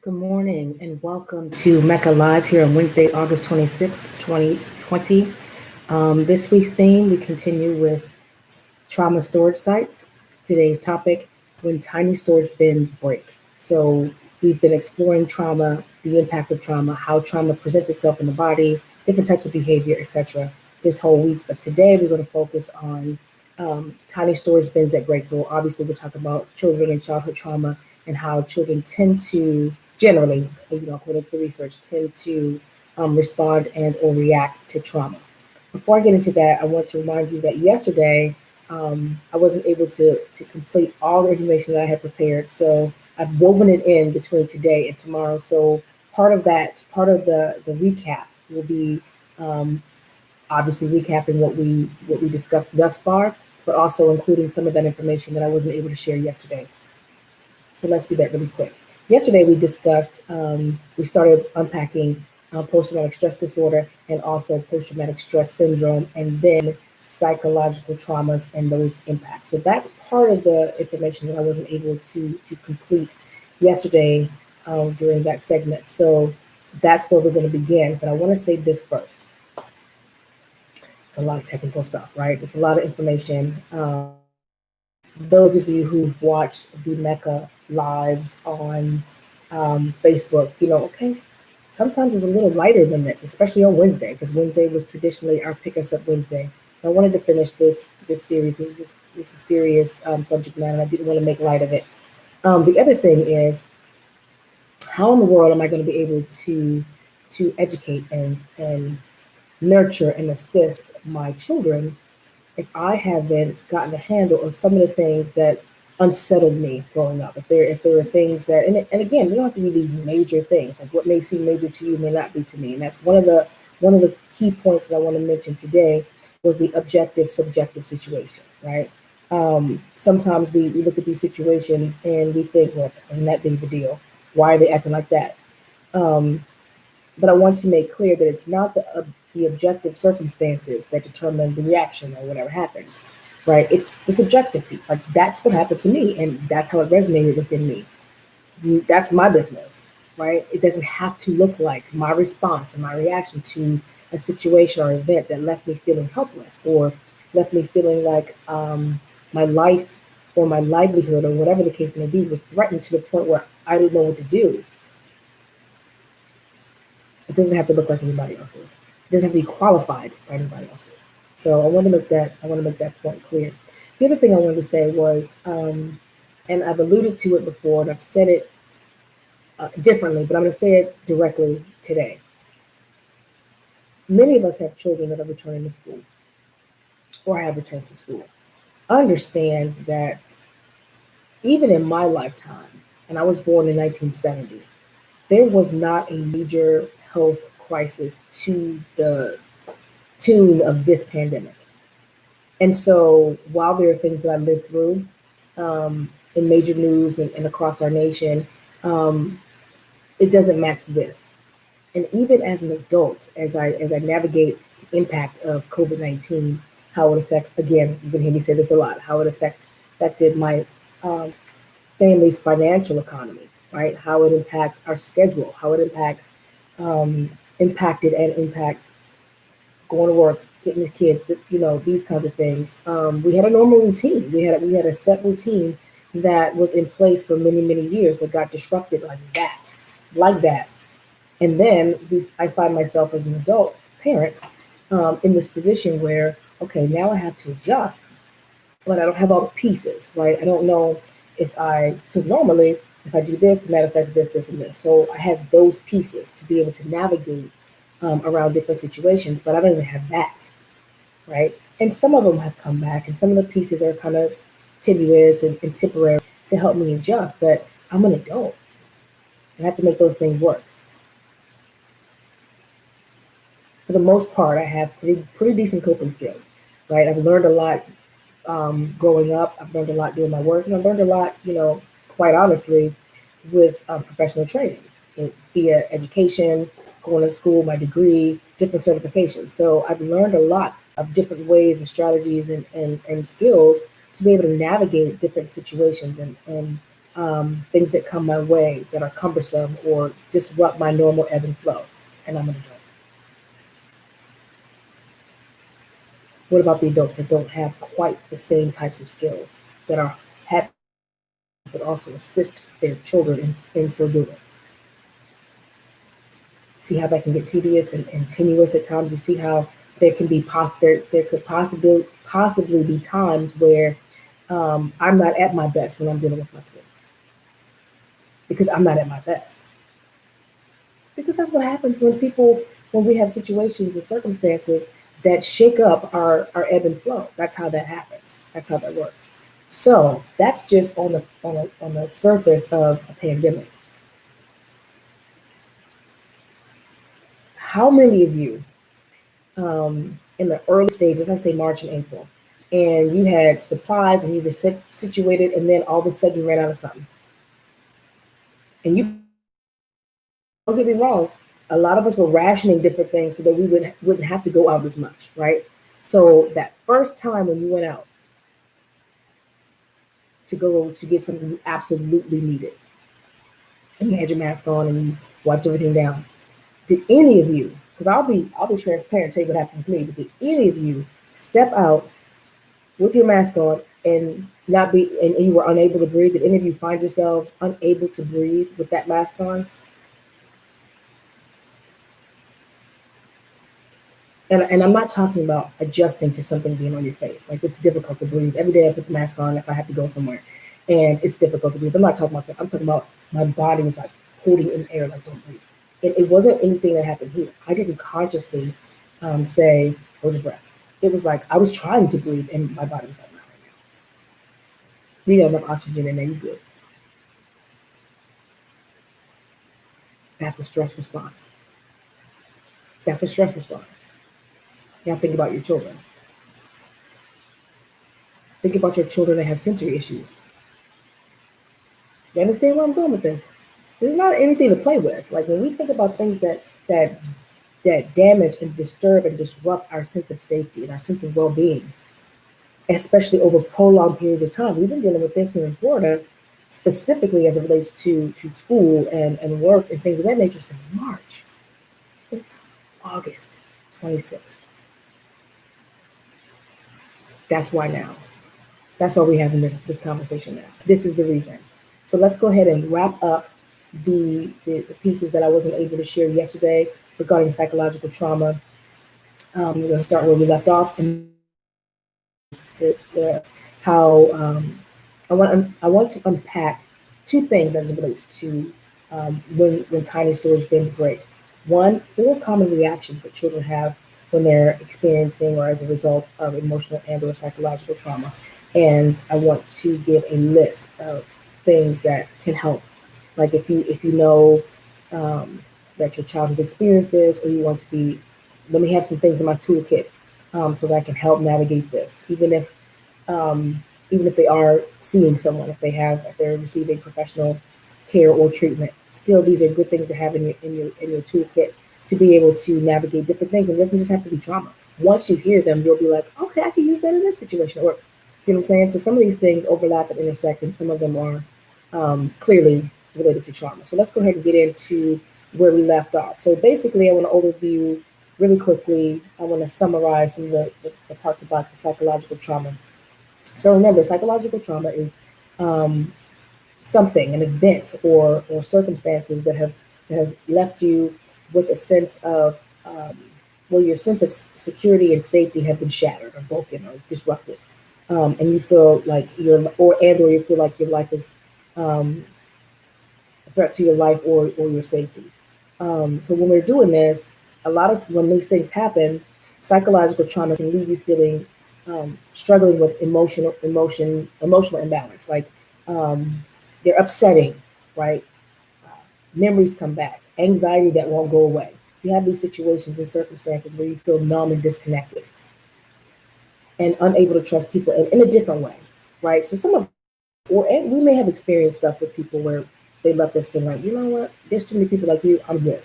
Good morning and welcome to MECCA Live here on Wednesday, August 26th, 2020. This week's theme, we continue with trauma storage sites. Today's topic, when tiny storage bins break. So we've been exploring trauma, the impact of trauma, how trauma presents itself in the body, different types of behavior, etc. this whole week. But today we're going to focus on tiny storage bins that break. So obviously we're talking about children and childhood trauma and how children tend to generally, according to the research, tend to respond and or react to trauma. Before I get into that, I want to remind you that yesterday I wasn't able to complete all the information that I had prepared. So I've woven it in between today and tomorrow. So part of the recap will be obviously recapping what we discussed thus far, but also including some of that information that I wasn't able to share yesterday. So let's do that really quick. Yesterday we discussed, we started unpacking post-traumatic stress disorder and also post-traumatic stress syndrome, and then psychological traumas and those impacts. So that's part of the information that I wasn't able to complete yesterday during that segment. So that's where we're going to begin. But I want to say this first. It's a lot of technical stuff, right? It's a lot of information. Those of you who've watched the MECCA lives on Facebook, okay, sometimes it's a little lighter than this, especially on Wednesday, because Wednesday was traditionally our Pick Us Up Wednesday. I wanted to finish this series. This is serious subject matter, and I didn't want to make light of it. The other thing is, how in the world am I going to be able to educate and nurture and assist my children if I haven't gotten a handle of some of the things that unsettled me growing up? If there are things that, and again, we don't have to be these major things. Like what may seem major to you may not be to me, and that's one of the key points that I want to mention today was the objective subjective situation, right? Sometimes we look at these situations and we think, well, isn't that big of a deal? Why are they acting like that? But I want to make clear that it's not the objective circumstances that determine the reaction or whatever happens, right? It's the subjective piece. Like that's what happened to me, and that's how it resonated within me. That's my business, right? It doesn't have to look like my response and my reaction to a situation or event that left me feeling helpless or left me feeling like my life or my livelihood or whatever the case may be was threatened to the point where I didn't know what to do. It doesn't have to look like anybody else's. It doesn't have to be qualified by anybody else's. So I want to make that point clear. The other thing I wanted to say was, and I've alluded to it before, and I've said it differently, but I'm going to say it directly today. Many of us have children that are returning to school or have returned to school. Understand that even in my lifetime, and I was born in 1970, there was not a major health crisis to the tune of this pandemic. And so while there are things that I lived through in major news and across our nation, it doesn't match this. And even as an adult, as I navigate the impact of COVID-19, how it affects, again, you've been hearing me say this a lot, how it affected my family's financial economy, right? How it impacts our schedule, how it impacts impacted and impacts going to work, getting the kids, these kinds of things. We had a normal routine. We had a set routine that was in place for many, many years that got disrupted like that. And then I find myself as an adult parent in this position where, okay, now I have to adjust, but I don't have all the pieces, right? I don't know because normally if I do this, then that affects this, this, and this. So I have those pieces to be able to navigate around different situations, but I don't even have that, right? And some of them have come back, and some of the pieces are kind of tenuous and temporary to help me adjust, but I'm an adult. And I have to make those things work. For the most part, I have pretty decent coping skills, right? I've learned a lot growing up. I've learned a lot doing my work, and I've learned a lot, quite honestly, with professional training via education, going to school, my degree, different certifications. So I've learned a lot of different ways and strategies and skills to be able to navigate different situations and things that come my way that are cumbersome or disrupt my normal ebb and flow, and I'm going to do it. What about the adults that don't have quite the same types of skills that are have, but also assist their children in so doing? See how that can get tedious and tenuous at times. You see how there can be there could possibly be times where I'm not at my best when I'm dealing with my kids because I'm not at my best. Because that's what happens when we have situations and circumstances that shake up our ebb and flow. That's how that happens. That's how that works. So that's just on the surface of a pandemic. How many of you in the early stages, I say March and April, and you had supplies and you were situated, and then all of a sudden you ran out of something? And you, don't get me wrong, a lot of us were rationing different things so that we wouldn't have to go out as much, right? So that first time when you went out to go to get something you absolutely needed, and you had your mask on and you wiped everything down, did any of you? Because I'll be transparent, tell you what happened with me. But did any of you step out with your mask on and not be and you were unable to breathe? Did any of you find yourselves unable to breathe with that mask on? And I'm not talking about adjusting to something being on your face. Like it's difficult to breathe. Every day I put the mask on if I have to go somewhere. And it's difficult to breathe. I'm not talking about that. I'm talking about my body was like holding in air, like don't breathe. It wasn't anything that happened here. I didn't consciously say, hold your breath. It was like I was trying to breathe and my body was like, not right now. You got enough oxygen in there, you're good. That's a stress response. That's a stress response. Now think about your children. Think about your children that have sensory issues. You understand where I'm going with this? So it's not anything to play with. Like when we think about things that damage and disturb and disrupt our sense of safety and our sense of well-being, especially over prolonged periods of time. We've been dealing with this here in Florida, specifically as it relates to school and work and things of that nature since March. It's August 26th. That's why now. That's why we're having this conversation now. This is the reason. So let's go ahead and wrap up the pieces that I wasn't able to share yesterday regarding psychological trauma. We're going to start where we left off and how I want to unpack two things as it relates to when tiny storage bins break. One, 4 common reactions that children have when they're experiencing or as a result of emotional and or psychological trauma. And I want to give a list of things that can help. Like if you know that your child has experienced this, or you want to be, let me have some things in my toolkit so that I can help navigate this, even if they are seeing someone, if they're receiving professional care or treatment. Still, these are good things to have in your toolkit to be able to navigate different things. And it doesn't just have to be trauma. Once you hear them, you'll be like, okay, I can use that in this situation. Or see what I'm saying? So some of these things overlap and intersect, and some of them are clearly related to trauma. So let's go ahead and get into where we left off. So basically, I want to overview really quickly. I want to summarize some of the parts about the psychological trauma. So remember, psychological trauma is something, an event or circumstances that has left you with a sense of where your sense of security and safety have been shattered or broken or disrupted, and you feel like or you feel like your life is a threat to your life or your safety. So when we're doing this, a lot of when these things happen, psychological trauma can leave you feeling struggling with emotional imbalance. Like they're upsetting, right? Memories come back, anxiety that won't go away. You have these situations and circumstances where you feel numb and disconnected and unable to trust people in a different way, right? So and we may have experienced stuff with people where they left us feeling like, you know what, there's too many people like you, I'm good.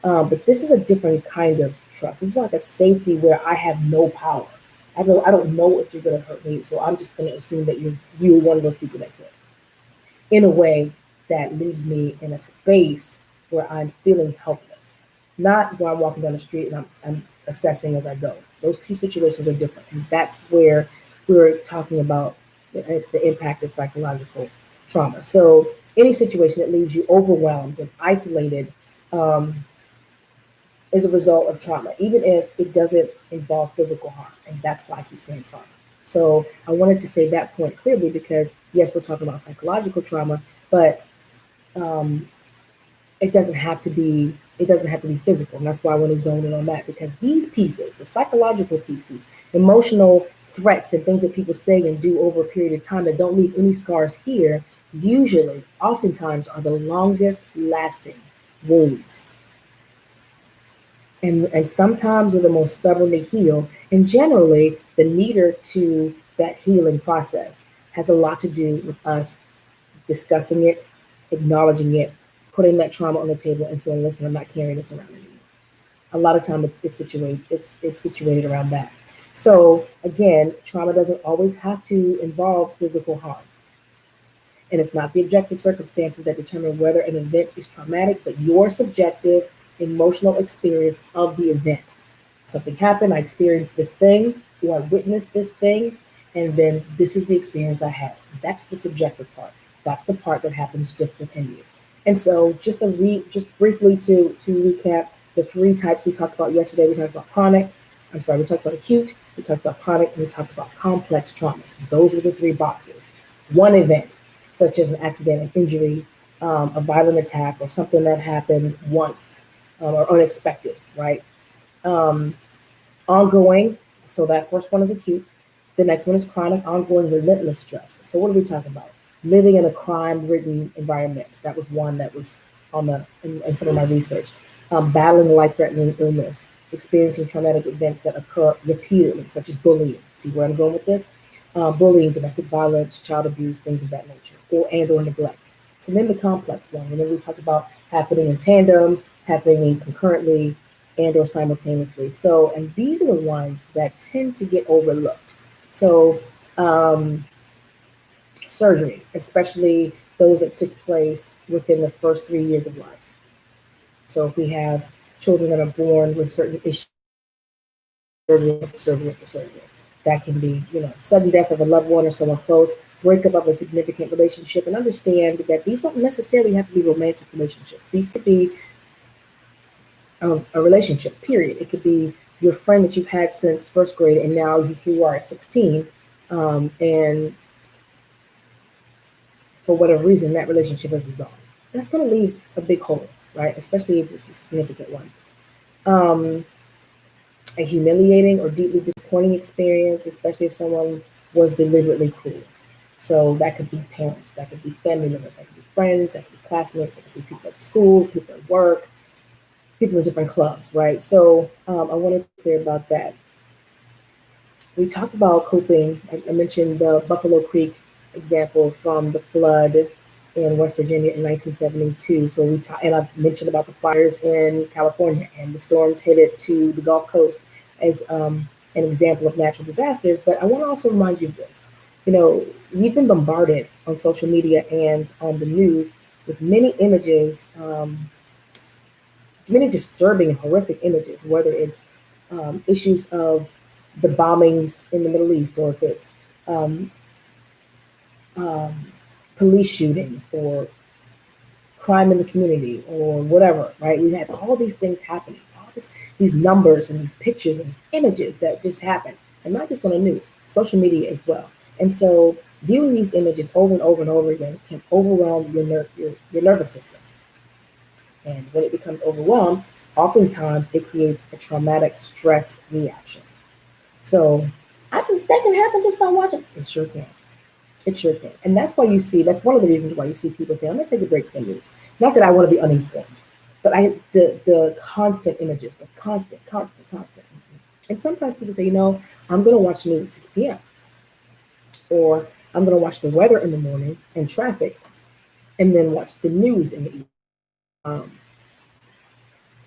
But this is a different kind of trust. This is like a safety where I have no power. I don't know if you're going to hurt me, so I'm just going to assume that you're one of those people that could. in a way that leaves me in a space where I'm feeling helpless. Not where I'm walking down the street and I'm assessing as I go. Those two situations are different. And that's where we're talking about the impact of psychological trauma. So, any situation that leaves you overwhelmed and isolated um, is a result of trauma, even if it doesn't involve physical harm. And that's why I keep saying trauma. So I wanted to say that point clearly because, yes, we're talking about psychological trauma, but um, it doesn't have to be physical. And that's why I want to zone in on that because these pieces, the psychological pieces, emotional threats and things that people say and do over a period of time that don't leave any scars here, usually, oftentimes, are the longest lasting wounds and sometimes are the most stubborn to heal. And generally, the neater to that healing process has a lot to do with us discussing it, acknowledging it, putting that trauma on the table, and saying, "Listen, I'm not carrying this around anymore." A lot of time, it's situated around that. So again, trauma doesn't always have to involve physical harm. And it's not the objective circumstances that determine whether an event is traumatic, but your subjective emotional experience of the event. Something happened, I experienced this thing, or I witnessed this thing, and then this is the experience I had. That's the subjective part. That's the part that happens just within you. And so, just briefly to recap the three types we talked about yesterday. We talked about chronic. I'm sorry. We talked about acute. We talked about chronic, and we talked about complex traumas. Those were the three boxes. One event, such as an accident, an injury, a violent attack, or something that happened once or unexpected, right? Um, Ongoing, so that first one is acute. The next one is chronic, ongoing, relentless stress. So what are we talking about? Living in a crime-ridden environment. That was one that was on in some of my research. Battling life-threatening illness, experiencing traumatic events that occur repeatedly, such as bullying. See where I'm going with this? Bullying, domestic violence, child abuse, things of that nature, or neglect. So then the complex one. Remember we talked about happening in tandem, happening concurrently, and or simultaneously. So, and these are the ones that tend to get overlooked. So, um, surgery, especially those that took place within the first 3 years of life. So, if we have children that are born with certain issues, surgery after surgery after surgery, that can be, sudden death of a loved one or someone close, breakup of a significant relationship, and understand that these don't necessarily have to be romantic relationships. These could be a relationship, period. It could be your friend that you've had since first grade, and now you are at 16, and for whatever reason, that relationship is resolved. That's going to leave a big hole, right? Especially if it's a significant one. Um, a humiliating or deeply disappointing experience, especially if someone was deliberately cruel. So that could be parents, that could be family members, that could be friends, that could be classmates, that could be people at school, people at work, people in different clubs, right? So I wanted to be clear about that. We talked about coping. I mentioned the Buffalo Creek example from the flood in West Virginia in 1972. So and I mentioned about the fires in California and the storms headed to the Gulf Coast as an example of natural disasters. But I want to also remind you of this. We've been bombarded on social media and on the news with many images, many disturbing and horrific images, whether it's issues of the bombings in the Middle East, or if it's um, um, police shootings, or crime in the community, or whatever, right? We have all these things happening, these numbers and these pictures and these images that just happen, and not just on the news, social media as well. And so, viewing these images over and over and over again can overwhelm your nervous system. And when it becomes overwhelmed, oftentimes it creates a traumatic stress reaction. So that can happen just by watching. It sure can. It sure can. And that's one of the reasons why you see people say, I'm gonna take a break from the news. Not that I want to be uninformed, but the constant images, the constant. And sometimes people say, I'm gonna watch the news at 6 p.m. Or I'm gonna watch the weather in the morning and traffic, and then watch the news in the evening. Um,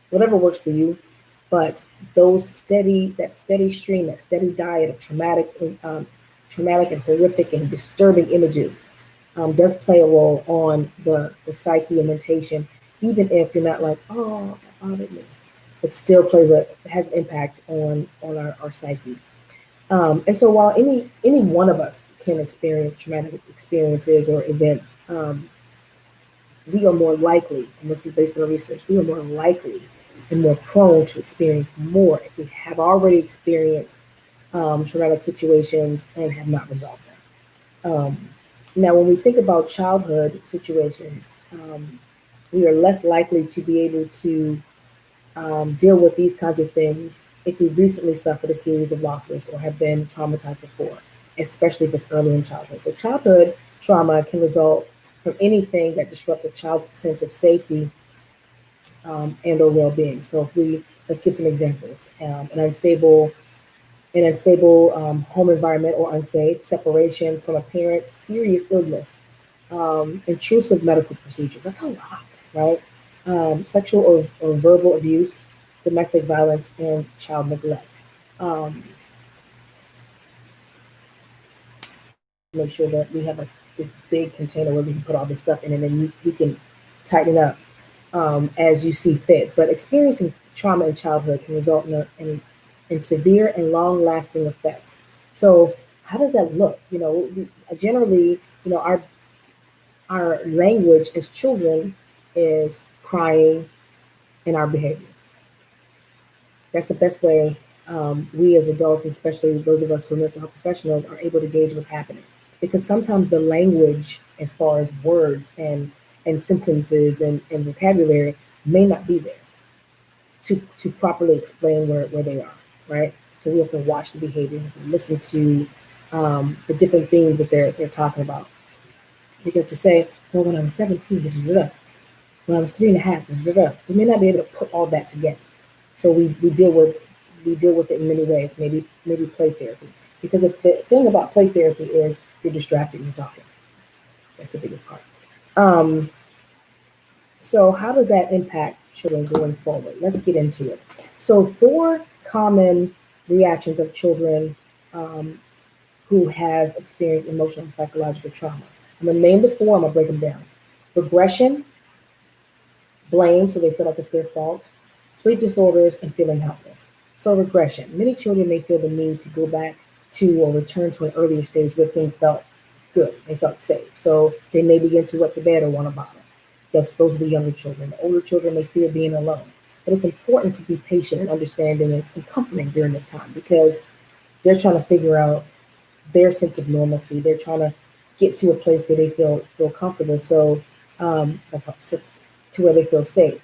Whatever works for you. But that steady stream, that steady diet of traumatic and horrific and disturbing images does play a role on the psyche and mentation, even if you're not like, oh, that bothered me. It still has an impact on our psyche. And so while any one of us can experience traumatic experiences or events, we are more likely, and this is based on research, we are more likely and more prone to experience more if we have already experienced traumatic situations and have not resolved them. Now, when we think about childhood situations, we are less likely to be able to deal with these kinds of things if we've recently suffered a series of losses or have been traumatized before, especially if it's early in childhood. So, childhood trauma can result from anything that disrupts a child's sense of safety and/or well-being. So, if we let's give some examples: an unstable home environment or unsafe, separation from a parent, serious illness, intrusive medical procedures. That's a lot, right? Sexual or verbal abuse, domestic violence, and child neglect. Um, Make sure that we have this big container where we can put all this stuff in, and then we can tighten it up as you see fit. But experiencing trauma in childhood can result in severe and long lasting effects. So, how does that look? Generally, our language as children is crying in our behavior. That's the best way we as adults, and especially those of us who are mental health professionals, are able to gauge what's happening. Because sometimes the language, as far as words and sentences and vocabulary, may not be there to properly explain where they are, right? So we have to watch the behavior, listen to the different themes that they're talking about. Because to say, well, when I was 17, when I was 3.5, we may not be able to put all that together. So we deal with it in many ways. Maybe play therapy. Because the thing about play therapy is you're distracted, you're talking. That's the biggest part. Um, so how does that impact children going forward? Let's get into it. So 4 common reactions of children um, who have experienced emotional and psychological trauma. I'm gonna name the 4. I'm gonna break them down. Regression, blame, so they feel like it's their fault, sleep disorders, and feeling helpless. So, regression. Many children may feel the need to go back to or return to an earlier stage where things felt good, they felt safe. So, they may begin to wet the bed or want a bottle. Those are the younger children. The older children may fear being alone. But it's important to be patient and understanding and comforting during this time because they're trying to figure out their sense of normalcy. They're trying to get to a place where they feel comfortable. So to where they feel safe.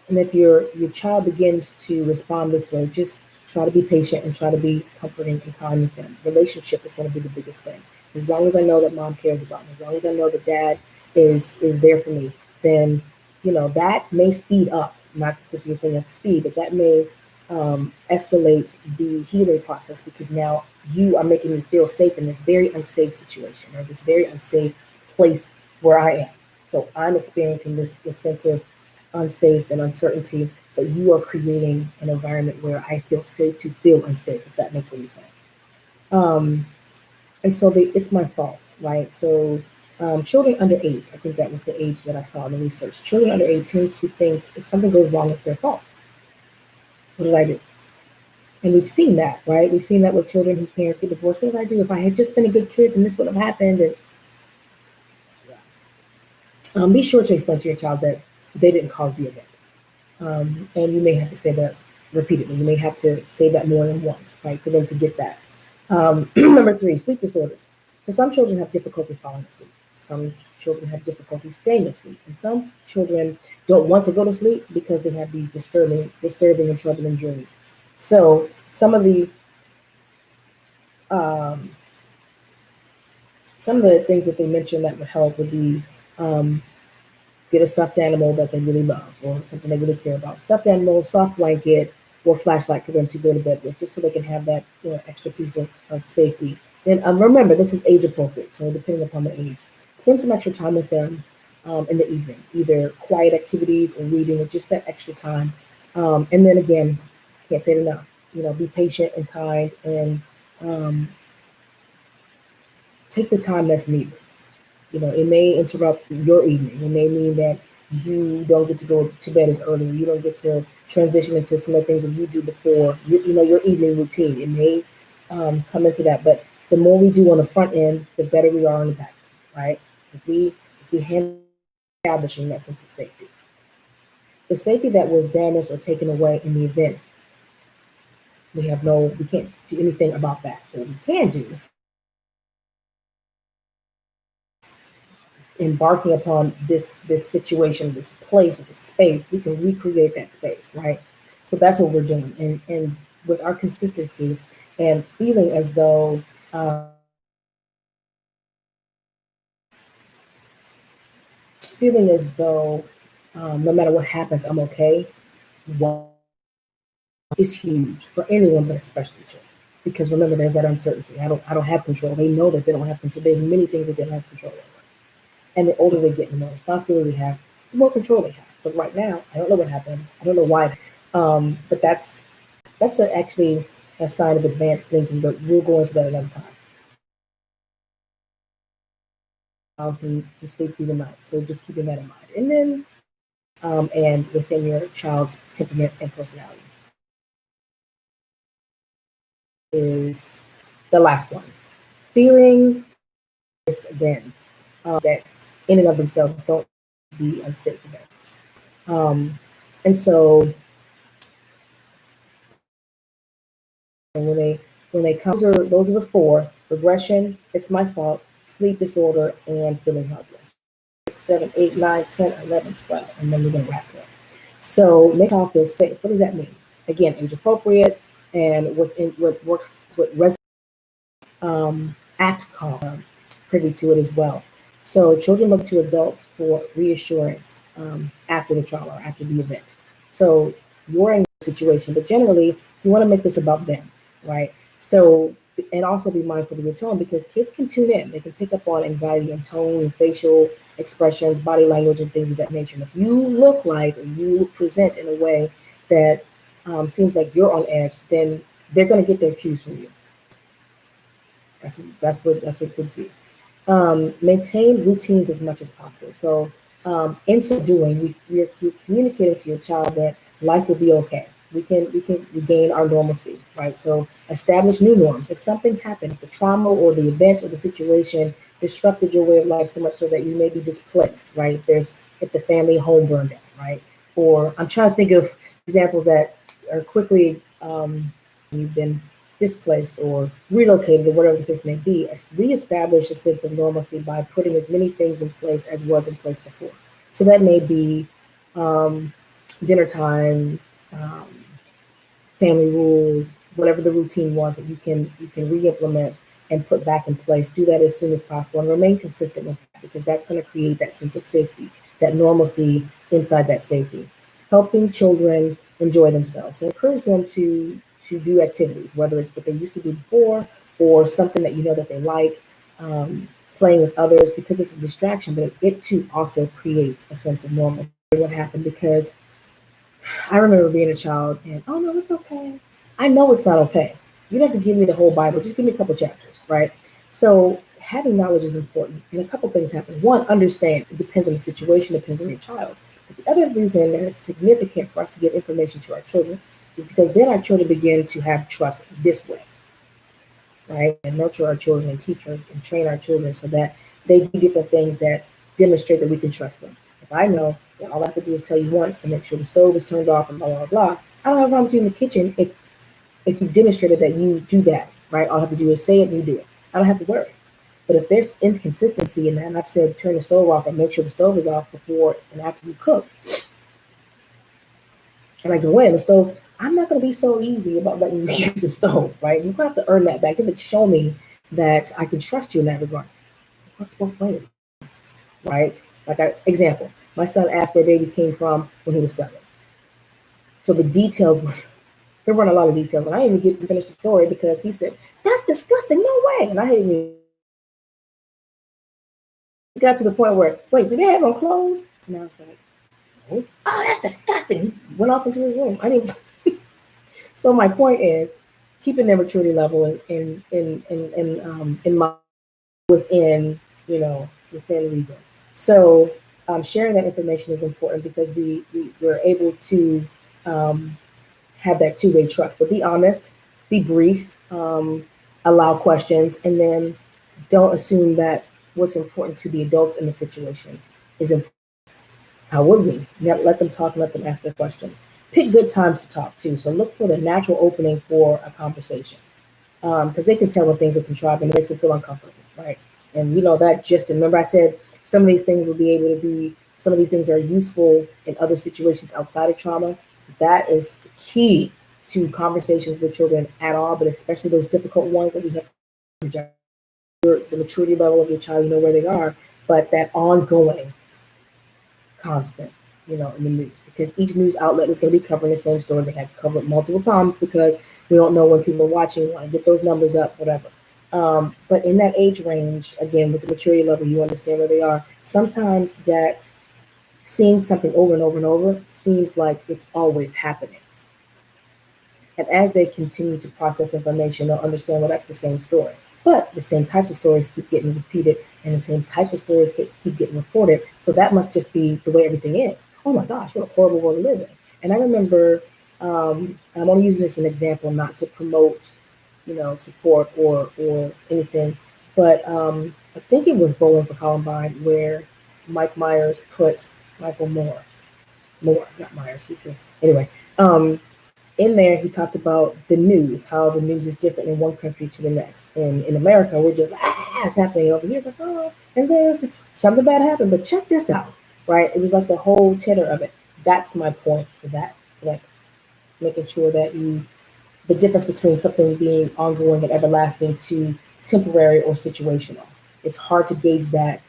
And if your child begins to respond this way, just try to be patient and try to be comforting and kind with them. Relationship is going to be the biggest thing. As long as I know that mom cares about me, as long as I know that dad is there for me, then that may speed up. Not that this is a thing of speed, but that may escalate the healing process because now you are making me feel safe in this very unsafe situation or this very unsafe place where I am. So I'm experiencing this sense of unsafe and uncertainty, but you are creating an environment where I feel safe to feel unsafe, if that makes any sense. Um, and so it's my fault, right? So children under 8, I think that was the age that I saw in the research. Children under 8 tend to think if something goes wrong, it's their fault. What did I do? And we've seen that, right? We've seen that with children whose parents get divorced. What did I do? If I had just been a good kid, then this would have happened. And be sure to explain to your child that they didn't cause the event. And you may have to say that repeatedly. You may have to say that more than once, right, for them to get that. Number 3, sleep disorders. So some children have difficulty falling asleep. Some children have difficulty staying asleep. And some children don't want to go to sleep because they have these disturbing and troubling dreams. So um, some of the things that they mentioned that would help would be get a stuffed animal that they really love or something they really care about. Stuffed animal, soft blanket, or flashlight for them to go to bed with, just so they can have that extra piece of safety. And remember, this is age appropriate, so depending upon the age, spend some extra time with them in the evening, either quiet activities or reading or just that extra time. And then again, can't say it enough. Be patient and kind and take the time that's needed. It may interrupt your evening. It may mean that you don't get to go to bed as early. You don't get to transition into some of the things that you do before your evening routine. It may come into that, but the more we do on the front end, the better we are on the back end, right? If we handle establishing that sense of safety, the safety that was damaged or taken away in the event, we can't do anything about that. What we can do, embarking upon this situation, this place, this space, we can recreate that space, right? So that's what we're doing, and with our consistency and feeling as though no matter what happens, I'm okay. What is huge for anyone, but especially children, because remember, there's that uncertainty. I don't have control. They know that they don't have control. There's many things that they don't have control over. And the older they get, the more responsibility they have, the more control they have. But right now, I don't know what happened. I don't know why. But actually a sign of advanced thinking. But we'll go into that another time. Can sleep through the night. So just keeping that in mind. And then and within your child's temperament and personality is the last one. Fearing risk again, that in and of themselves don't be unsafe events. And so and when they come, those are the four: regression, it's my fault, sleep disorder, and feeling helpless. 6, 7, 8, 9, 10, 11, 12, and then we're gonna wrap it up. So make all feel safe. What does that mean? Again, age appropriate, and what works, what resonates, act calm, privy to it as well. So children look to adults for reassurance after the trauma or after the event. So you're in a situation, but generally you want to make this about them, right? So and also be mindful of your tone because kids can tune in. They can pick up on anxiety and tone, and facial expressions, body language, and things of that nature. And if you look like or you present in a way that seems like you're on edge, then they're going to get their cues from you. That's what kids do. Maintain routines as much as possible. So, in so doing, we're communicating to your child that life will be okay. We can regain our normalcy, right? So, establish new norms. If something happened, if the trauma or the event or the situation disrupted your way of life so much so that you may be displaced, right? If the family home burned down, right? Or I'm trying to think of examples that are quickly you've been displaced or relocated or whatever the case may be, reestablish a sense of normalcy by putting as many things in place as was in place before. So that may be um, dinner time, um, family rules, whatever the routine was that you can re-implement and put back in place. Do that as soon as possible and remain consistent with that because that's going to create that sense of safety, that normalcy inside that safety. Helping children enjoy themselves. So encourage them to do activities, whether it's what they used to do before or something that you know that they like. Playing with others because it's a distraction, but it too also creates a sense of normal. What happened because I remember being a child and oh no, it's okay. I know it's not okay. You don't have to give me the whole Bible, just give me a couple chapters, right? So having knowledge is important. And a couple things happen. One, understand it depends on the situation, depends on your child. But the other reason that it's significant for us to give information to our children is because then our children begin to have trust this way, right? And nurture our children and teach and train our children so that they do different things that demonstrate that we can trust them. If I know that all I have to do is tell you once to make sure the stove is turned off and blah blah blah, I don't have a problem with you in the kitchen if you demonstrated that you do that, right? All I have to do is say it and you do it. I don't have to worry. But if there's inconsistency in that, and I've said turn the stove off and make sure the stove is off before and after you cook, and I go in the stove, I'm not going to be so easy about letting you use the stove, right? You have to earn that back. You have to show me that I can trust you in that regard. It works both ways, right? Example, my son asked where babies came from when he was 7. So the details were, there weren't a lot of details. And I didn't even get to finish the story because he said, that's disgusting, no way. And I hadn't even got to the point where, wait, do they have on clothes? And I was like, oh, that's disgusting. He went off into his room. I didn't. So my point is keeping their maturity level in my within, you know, within reason. So sharing that information is important because we're able to um, have that two-way trust. But be honest, be brief, allow questions, and then don't assume that what's important to the adults in the situation is important. How would we? Let them talk and let them ask their questions. Pick good times to talk too. So look for the natural opening for a conversation because they can tell when things are contrived and it makes them feel uncomfortable, right? And you know that just remember I said some of these things will be able to be some of these things are useful in other situations outside of trauma. That is key to conversations with children at all, but especially those difficult ones that we have to project the maturity level of your child, you know where they are, but that ongoing constant, in the news because each news outlet is going to be covering the same story. They had to cover it multiple times because we don't know when people are watching, we want to get those numbers up, whatever. But in that age range, again, with the maturity level, you understand where they are. Sometimes that seeing something over and over and over seems like it's always happening. And as they continue to process information, they'll understand, well, that's the same story. But the same types of stories keep getting repeated and the same types of stories keep getting reported. So that must just be the way everything is. Oh my gosh, what a horrible world to live in. And I remember, I'm only using this as an example, not to promote, support or anything. But I think it was Bowling for Columbine where Mike Myers put Michael Moore, not Myers, he's the, anyway. In there, he talked about the news, how the news is different in one country to the next. And in America, we're just, it's happening over here. It's like, oh, and there's something bad happened, but check this out, right? It was like the whole tenor of it. That's my point for that, like making sure that the difference between something being ongoing and everlasting to temporary or situational. It's hard to gauge that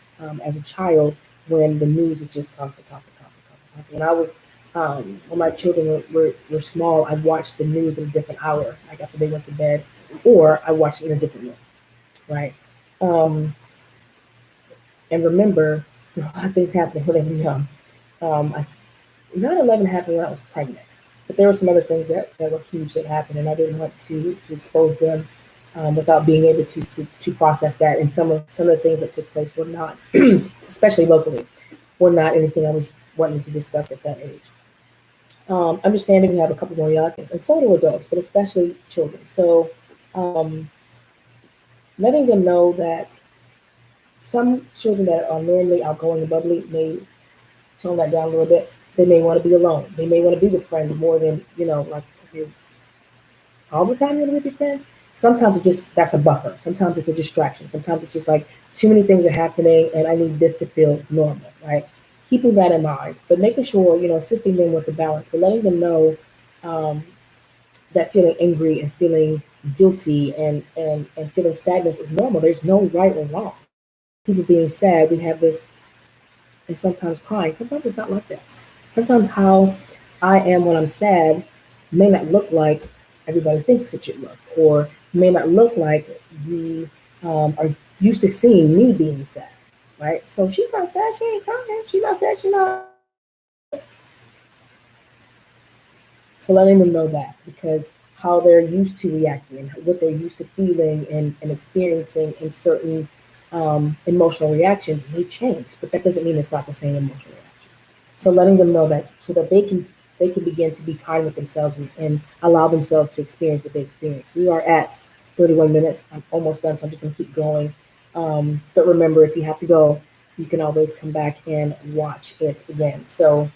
as a child when the news is just constant, constant, constant, constant, constant. When I was when my children were small, I watched the news at a different hour, like after they went to bed, or I watched it in a different room, right? Um, and remember, there are a lot of things happening when they were young. I 9/11 happened when I was pregnant, but there were some other things that were huge that happened, and I didn't want to expose them without being able to process that. And some of the things that took place were not, especially locally, were not anything I was wanting to discuss at that age. Understanding we have a couple more youngins, and so do adults, but especially children. So um, letting them know that some children that are normally outgoing and bubbly may tone that down a little bit. They may want to be alone. They may want to be with friends more than, like okay, all the time you're with your friends. Sometimes that's a buffer. Sometimes it's a distraction. Sometimes it's just like too many things are happening and I need this to feel normal, right? Keeping that in mind, but making sure, assisting them with the balance, but letting them know um, that feeling angry and feeling guilty and feeling sadness is normal. There's no right or wrong. People being sad, we have this, and sometimes crying. Sometimes it's not like that. Sometimes how I am when I'm sad may not look like everybody thinks it should look, or may not look like we are used to seeing me being sad, right? So she's not sad, she ain't crying. She's not sad, she's not. So letting them know that because how they're used to reacting and what they're used to feeling and experiencing in certain emotional reactions may change, but that doesn't mean it's not the same emotional reaction. So letting them know that so that they can begin to be kind with themselves and allow themselves to experience what they experience. We are at 31 minutes. I'm almost done, so I'm just going to keep going. But remember, if you have to go, you can always come back and watch it again. So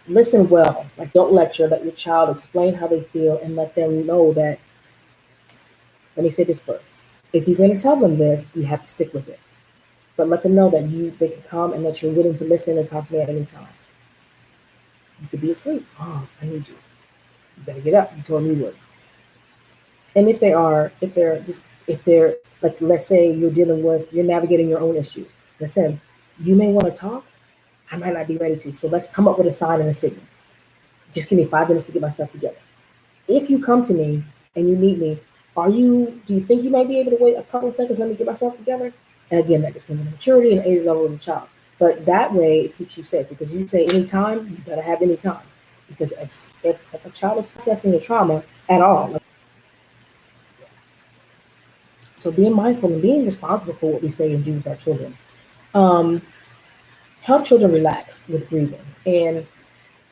listen well, like don't lecture, let your child explain how they feel and let them know that, let me say this first. If you're going to tell them this, you have to stick with it. But let them know that they can come and that you're willing to listen and talk to me at any time. You could be asleep. Oh, I need you. You better get up. You told me you would. And if they're like, let's say you're navigating your own issues. Listen, you may want to talk. I might not be ready to. So let's come up with a sign and a signal. Just give me 5 minutes to get myself together. If you come to me and you meet me, do you think you might be able to wait a couple of seconds, let me get myself together? And again, that depends on the maturity and age level of the child. But that way it keeps you safe because you say anytime, you better have any time. Because if a child is processing a trauma at all, so being mindful and being responsible for what we say and do with our children. Um, help children relax with breathing. And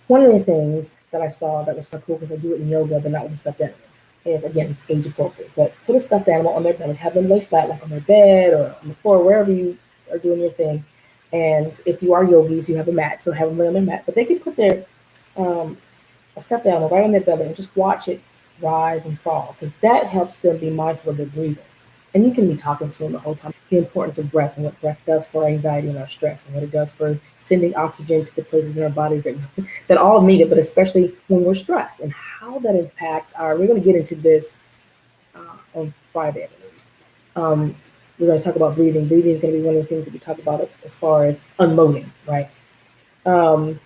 one of the things that I saw that was kind of cool because I do it in yoga, but not with a stuffed animal, is again age appropriate. But put a stuffed animal on their belly, have them lay flat, like on their bed or on the floor, wherever you are doing your thing. And if you are yogis, you have a mat, so have them lay on their mat. But they can put their um, a stuffed animal right on their belly and just watch it rise and fall because that helps them be mindful of their breathing. And you can be talking to them the whole time. The importance of breath and what breath does for anxiety and our stress and what it does for sending oxygen to the places in our bodies that that all need it, but especially when we're stressed and how that impacts our. We're going to get into this on Friday, I believe. We're going to talk about breathing. Breathing is going to be one of the things that we talk about as far as unloading, right? Um,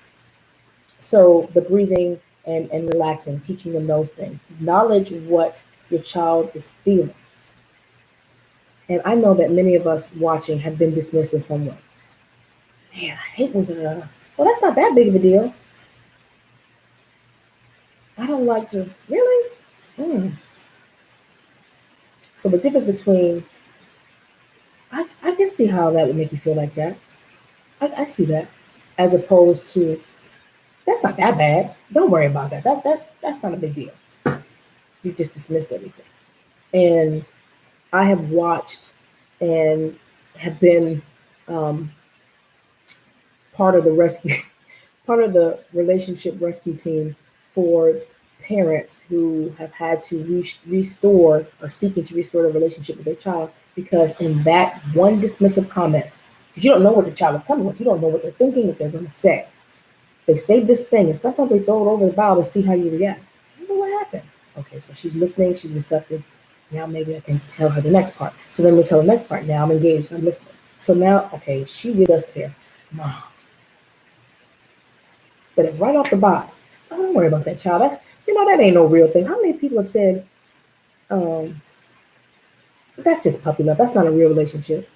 so the breathing and relaxing, teaching them those things. Acknowledge what your child is feeling. And I know that many of us watching have been dismissed in some way. Man, I hate when well, that's not that big of a deal. I don't like to, really? Mm. So the difference between, I can see how that would make you feel like that. I see that. As opposed to, that's not that bad. Don't worry about that. That's not a big deal. You just dismissed everything. And I have watched and have been um, part of the rescue, part of the relationship rescue team for parents who have had to restore or seeking to restore the relationship with their child because in that one dismissive comment, because you don't know what the child is coming with, you don't know what they're thinking, what they're going to say. They say this thing, and sometimes they throw it over the bow to see how you react. I don't know what happened. Okay, so she's listening, she's receptive. Now maybe I can tell her the next part. So then we tell the next part. Now I'm engaged, I'm listening. So now, okay, she really does care. Mom. But if right off the box, oh, don't worry about that child. That ain't no real thing. How many people have said, um, that's just puppy love. That's not a real relationship.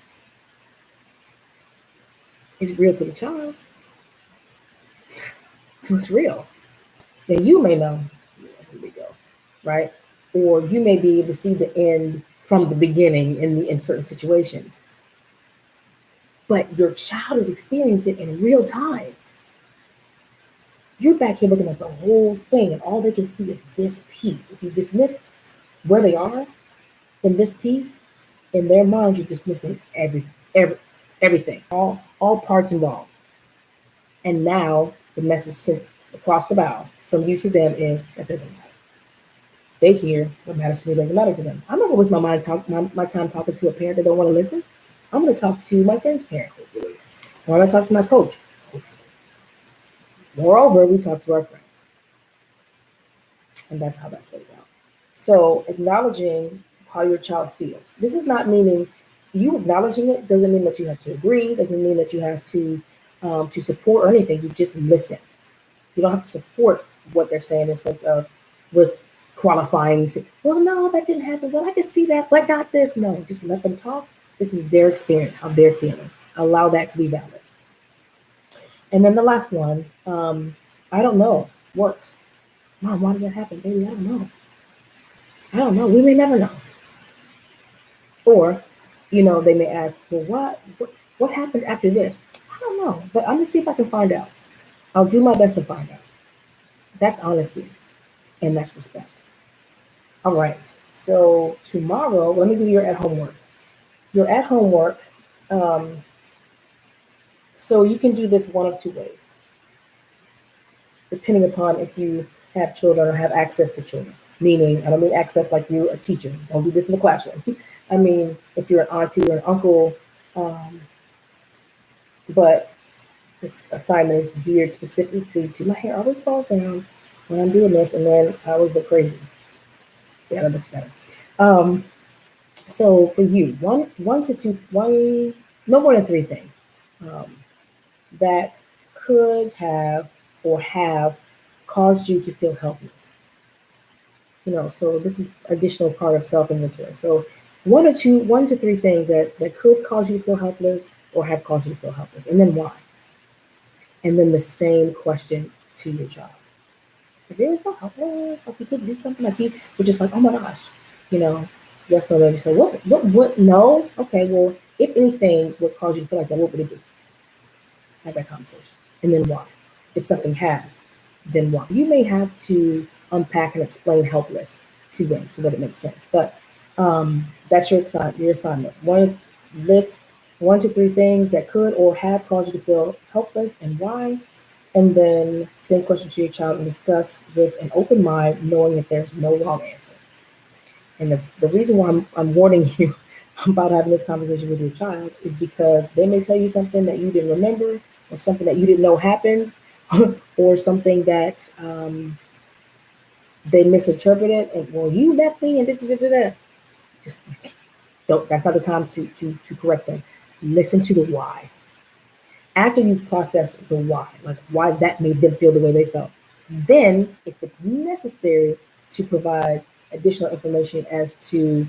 It's real to the child. So it's real. Now you may know, here we go, right? Or you may be able to see the end from the beginning in certain situations. But your child is experiencing it in real time. You're back here looking at the whole thing, and all they can see is this piece. If you dismiss where they are in this piece, in their mind, you're dismissing every everything, all parts involved. And now the message sent across the bow from you to them is that doesn't matter. They hear what matters to me doesn't matter to them. I'm not gonna waste my time talking to a parent that don't want to listen. I'm gonna talk to my friend's parent, hopefully. Or I'm gonna talk to my coach, hopefully. Moreover, we talk to our friends. And that's how that plays out. So acknowledging how your child feels. This is not meaning you acknowledging it doesn't mean that you have to agree, doesn't mean that you have to support or anything. You just listen. You don't have to support what they're saying in the sense of with qualifying to, well, no, that didn't happen. Well, I can see that, but not this. No, just let them talk. This is their experience, how they're feeling. Allow that to be valid. And then the last one, I don't know, works. Mom, why did that happen? Baby, I don't know. I don't know. We may never know. Or, they may ask, well, what happened after this? I don't know, but I'm gonna see if I can find out. I'll do my best to find out. That's honesty and that's respect. All right. So tomorrow, let me give you your at-home work. Your at-home work. Um, so you can do this one of two ways, depending upon if you have children or have access to children. Meaning, I don't mean access like you're a teacher. Don't do this in the classroom. I mean, if you're an auntie or an uncle, um, but this assignment is geared specifically to my hair always falls down when I'm doing this, and then I always look crazy. Yeah, that looks better. Um, so for you, one to two, one, no more than three things um, that could have or have caused you to feel helpless. So this is additional part of self-inventory. So one to three things that could cause you to feel helpless or have caused you to feel helpless, and then why. And then the same question to your child. Have you ever felt helpless? Like you couldn't do something? Like you're just like, oh my gosh, yes, no, maybe. So what, no? Okay, well, If anything would cause you to feel like that, what would it be? Have that conversation. And then why? If something has, then why? You may have to unpack and explain helpless to them so that it makes sense. But that's your assignment. List 1 to 3 things that could or have caused you to feel helpless and why. And then same question to your child and discuss with an open mind, knowing that there's no wrong answer. And the reason why I'm warning you about having this conversation with your child is because they may tell you something that you didn't remember, or something that you didn't know happened, or something that they misinterpreted. And well, you left me and da, da, da, da. Just don't. That's not the time to correct them. Listen to the why. After you've processed the why, like why that made them feel the way they felt, then if it's necessary to provide additional information as to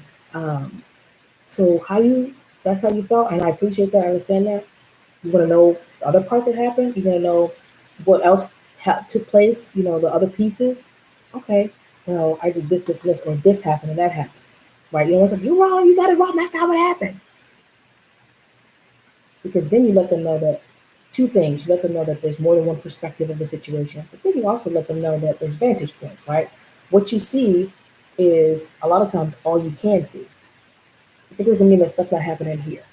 so that's how you felt, and I appreciate that, I understand that. You want to know the other part that happened, you want to know what else took place, the other pieces. Okay, well, I did this, or this happened and that happened, right? You know what's like, you're wrong, you got it wrong, that's not what happened. Because then you let them know that two things. You let them know that there's more than one perspective of the situation, but then you also let them know that there's vantage points, right? What you see is a lot of times all you can see. It doesn't mean that stuff's not happening here.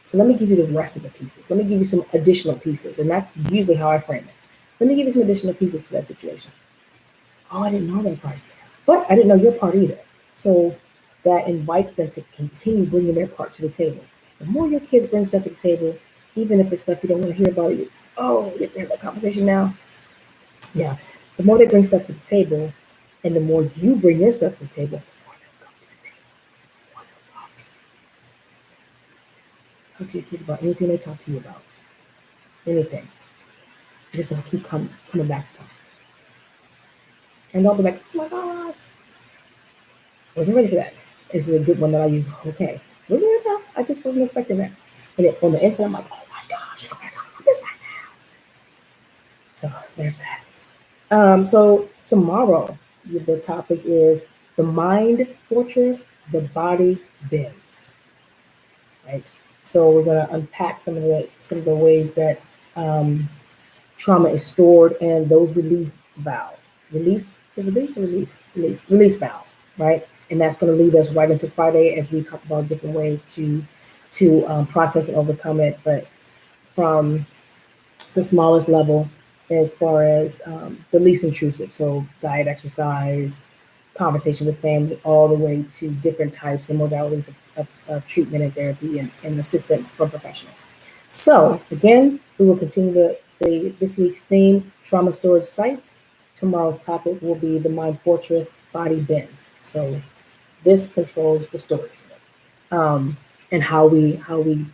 So let me give you the rest of the pieces. Let me give you some additional pieces, and that's usually how I frame it. Let me give you some additional pieces to that situation. Oh, I didn't know that part, but I didn't know your part either. So that invites them to continue bringing their part to the table. The more your kids bring stuff to the table, even if it's stuff you don't want to hear about, you have to have that conversation now. Yeah, the more they bring stuff to the table, and the more you bring your stuff to the table, the more they'll come to the table. The more they'll talk to you. Talk to your kids about anything they talk to you about. Anything. I just they'll keep coming back to talk. And they'll be like, oh my gosh, I wasn't ready for that. This is a good one that I use. Okay, really? I just wasn't expecting that. And on the inside, I'm like, oh my gosh, you're going to talk about this right now. So there's that. So tomorrow, the topic is the mind fortress, the body bends. Right. So we're going to unpack some of the ways that trauma is stored and those relief valves. Release valves, right? And that's going to lead us right into Friday as we talk about different ways to process and overcome it, but from the smallest level as far as the least intrusive. So diet, exercise, conversation with family, all the way to different types and modalities of treatment and therapy and assistance from professionals. So again, we will continue this week's theme, trauma storage sites. Tomorrow's topic will be the mind fortress body bin. So this controls the storage unit, and how we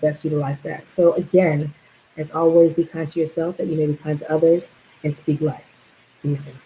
best utilize that. So again, as always, be kind to yourself that you may be kind to others, and speak life. See you soon.